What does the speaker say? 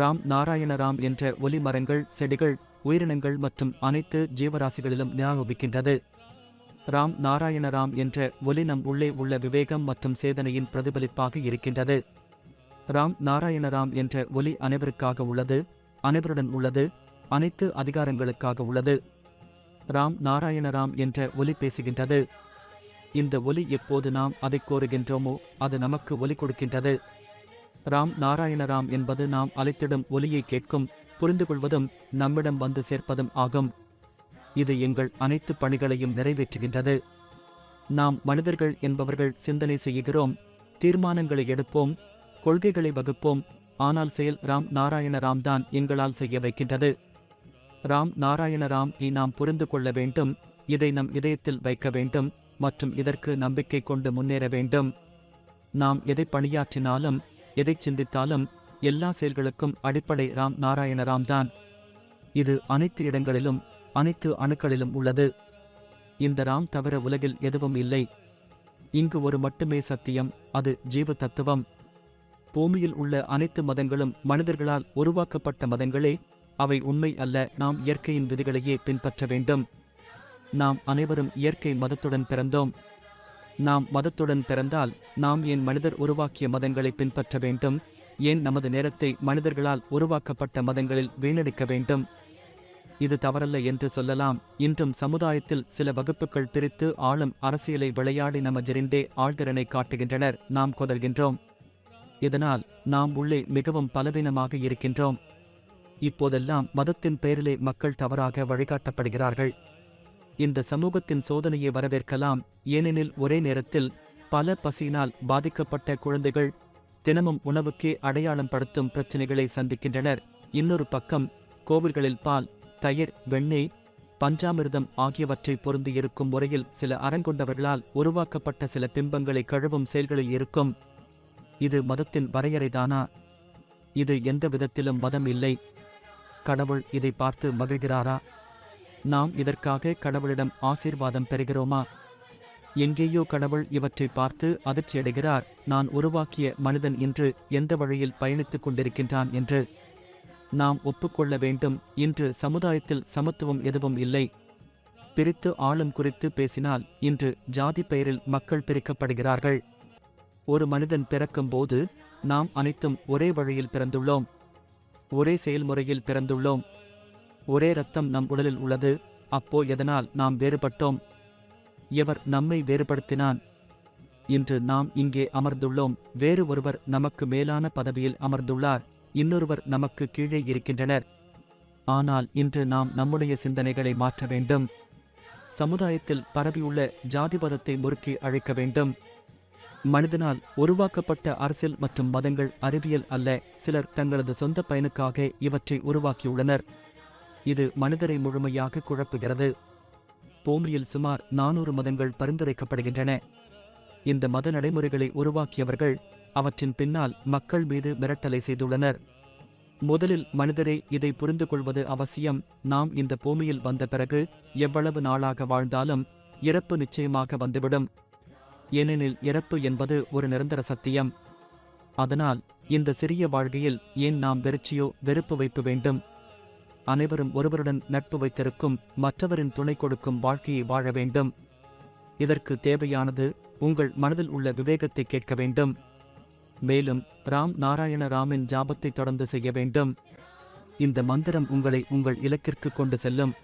ராம் நாராயண ராம் என்ற ஒலி மரங்கள், செடிகள், உயிரினங்கள் மற்றும் அனைத்து ஜீவராசிகளிலும் ஞாபகிக்கின்றது. ராம் நாராயண ராம் என்ற ஒலி நம் உள்ளே உள்ள விவேகம் மற்றும் சேதனையின் பிரதிபலிப்பாக இருக்கின்றது. ராம் நாராயண ராம் என்ற ஒலி அனைவருக்காக உள்ளது, அனைவருடன் உள்ளது, அனைத்து அதிகாரங்களுக்காக உள்ளது. ராம் நாராயண ராம் என்ற ஒலி பேசுகின்றது. இந்த ஒலி எப்போது நாம் அதை கோருகின்றோமோ அது நமக்கு ஒலி கொடுக்கின்றது. ராம் நாராயண ராம் என்பது நாம் அழைத்திடும் ஒலியை கேட்கும், புரிந்துகொள்வதும் நம்மிடம் வந்து சேர்ப்பதும் ஆகும். இது எங்கள் அனைத்து பணிகளையும் நிறைவேற்றுகின்றது. நாம் மனிதர்கள் என்பவர்கள் சிந்தனை செய்கிறோம், தீர்மானங்களை எடுப்போம், கொள்கைகளை வகுப்போம். ஆனால் செயல் ராம் நாராயண ராம் தான் எங்களால் செய்ய வைக்கின்றது. ராம் நாராயண ராம் நாம் புரிந்து கொள்ள வேண்டும், இதை நம் இதயத்தில் வைக்க வேண்டும் மற்றும் இதற்கு நம்பிக்கை கொண்டு முன்னேற வேண்டும். நாம் எதை பணியாற்றினாலும் எதை சிந்தித்தாலும் எல்லா செயல்களுக்கும் அடிப்படை ராம் நாராயண ராம் தான். இது அனைத்து இடங்களிலும் அனைத்து அணுக்களிலும் உள்ளது. இந்த ராம் தவிர உலகில் எதுவும் இல்லை. இங்கு ஒரு மட்டுமே சத்தியம், அது ஜீவ தத்துவம். பூமியில் உள்ள அனைத்து மதங்களும் மனிதர்களால் உருவாக்கப்பட்ட மதங்களே. அவை உண்மை அல்ல. நாம் இயற்கையின் விதிகளையே பின்பற்ற வேண்டும். நாம் அனைவரும் இயற்கை மதத்துடன் பிறந்தோம். நாம் மதத்துடன் பிறந்தால் நாம் ஏன் மனிதர் உருவாக்கிய மதங்களை பின்பற்ற வேண்டும்? ஏன் நமது நேரத்தை மனிதர்களால் உருவாக்கப்பட்ட மதங்களில் வீணடிக்க வேண்டும்? இது தவறல்ல என்று சொல்லலாம். இன்றும் சமுதாயத்தில் சில வகுப்புகள் பிரித்து ஆளும் அரசியலை விளையாடி நமஜெரிண்டே ஆழ்திறனை காட்டுகின்றனர். நாம் கொதர்கின்றோம். இதனால் நாம் உள்ளே மிகவும் பலவீனமாக இருக்கின்றோம். இப்போதெல்லாம் மதத்தின் பெயரிலே மக்கள் தவறாக வழிகாட்டப்படுகிறார்கள். இந்த சமூகத்தின் சோதனையை வரவேற்கலாம். ஏனெனில் ஒரே நேரத்தில் பல பசியினால் பாதிக்கப்பட்ட குழந்தைகள் தினமும் உணவுக்கே அடையாளம் படுத்தும் பிரச்சினைகளை சந்திக்கின்றனர். இன்னொரு பக்கம் கோவில்களில் பால், தயிர், வெண்ணெய், பஞ்சாமிர்தம் ஆகியவற்றை பொருந்தியிருக்கும் முறையில் சில அறங்கொண்டவர்களால் உருவாக்கப்பட்ட சில பிம்பங்களை கழுவும் செயல்களில் இருக்கும். இது மதத்தின் வரையறைதானா? இது எந்த விதத்திலும் மதம் இல்லை. கடவுள் இதை பார்த்து மகிழ்கிறாரா? நாம் இதற்காக கடவுளிடம் ஆசீர்வாதம் பெறுகிறோமா? எங்கேயோ கடவுள் இவற்றை பார்த்து அதிர்ச்சியடைகிறார். நான் உருவாக்கிய மனிதன் இன்று எந்த வழியில் பயணித்துக் கொண்டிருக்கின்றான் என்று நாம் ஒப்புக்கொள்ள வேண்டும். இன்று சமுதாயத்தில் சமத்துவம் எதுவும் இல்லை. பிரித்து ஆளும் குறித்து பேசினால் இன்று ஜாதி பெயரில் மக்கள் பிரிக்கப்படுகிறார்கள். ஒரு மனிதன் பிறக்கும் போது நாம் அனைத்தும் ஒரே வழியில் பிறந்துள்ளோம், ஒரே செயல்முறையில் பிறந்துள்ளோம், ஒரே இரத்தம் நம் உடலில் உள்ளது. அப்போ எதனால் நாம் வேறுபட்டோம்? எவர் நம்மை வேறுபடுத்தினான்? இன்று நாம் இங்கே அமர்ந்துள்ளோம். வேறு ஒருவர் நமக்கு மேலான பதவியில் அமர்ந்துள்ளார், இன்னொருவர் நமக்கு கீழே இருக்கின்றனர். ஆனால் இன்று நாம் நம்முடைய சிந்தனைகளை மாற்ற வேண்டும். சமுதாயத்தில் பரவியுள்ள ஜாதிபதத்தை முறுக்கி அழிக்க வேண்டும். மனிதனால் உருவாக்கப்பட்ட அரசியல் மற்றும் மதங்கள் அறிவியல் அல்ல. சிலர் தங்களது சொந்த பயனுக்காக இவற்றை உருவாக்கியுள்ளனர். இது மனிதரை முழுமையாக குழப்புகிறது. பூமியில் சுமார் 400 மதங்கள் பரிந்துரைக்கப்படுகின்றன. இந்த மத நடைமுறைகளை உருவாக்கியவர்கள் அவற்றின் பின்னால் மக்கள் மீது மிரட்டலை செய்துள்ளனர். முதலில் மனிதரே இதை புரிந்து கொள்வது அவசியம். நாம் இந்த பூமியில் வந்த பிறகு எவ்வளவு நாளாக வாழ்ந்தாலும் இறப்பு நிச்சயமாக வந்துவிடும். ஏனெனில் இறப்பு என்பது ஒரு நிரந்தர சத்தியம். அதனால் இந்த சிறிய வாழ்க்கையில் ஏன் நாம் வெறுச்சியோ வெறுப்பு வைப்பு வேண்டும்? அனைவரும் ஒருவருடன் நட்பு வைத்திருக்கும், மற்றவரின் துணை கொடுக்கும் வாழ்க்கையை வாழ வேண்டும். இதற்கு தேவையானது உங்கள் மனதில் உள்ள விவேகத்தை கேட்க வேண்டும். மேலும் ராம் நாராயண ராமின் ஜாபத்தை தொடர்ந்து செய்ய வேண்டும். இந்த மந்திரம் உங்களை உங்கள் இலக்கிற்கு கொண்டு செல்லும்.